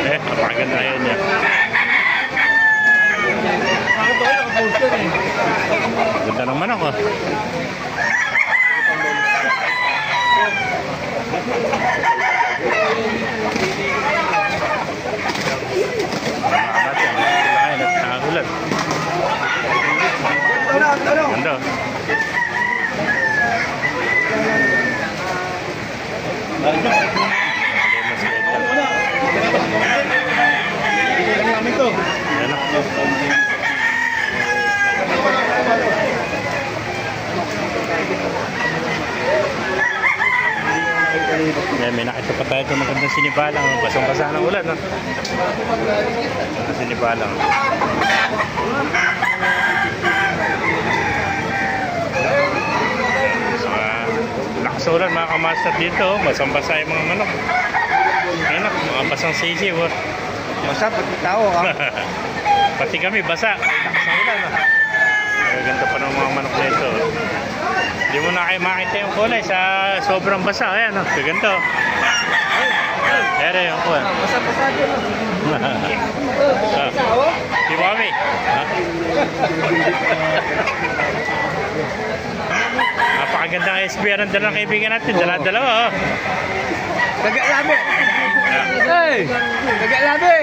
Napakaganda yan niya. Ganda ng manok, oh. Ganda. May nakita pa tayo ito magandang sinibalang. Basang-basa ng ulan, no? Sinibalang. Lakas ulan mga kamaster dito. Basang-basa yung mga manok. Ayun na, mga basang sisiw. Basa, pati tao, ha? Pati kami, basa. Lakas ng ulan, no? Ganda pa ng mga manok nito. Hindi mo na kayo makita yung kulay sa sobrang basa. Ayan, no? Ganito. Pero yung kuha. Basa-basa dyan, Si Mami. Napakaganda ng SPR ng dalang kaibigan natin. Dala-dalawa, oh. Daga labi! Hey! Daga labi!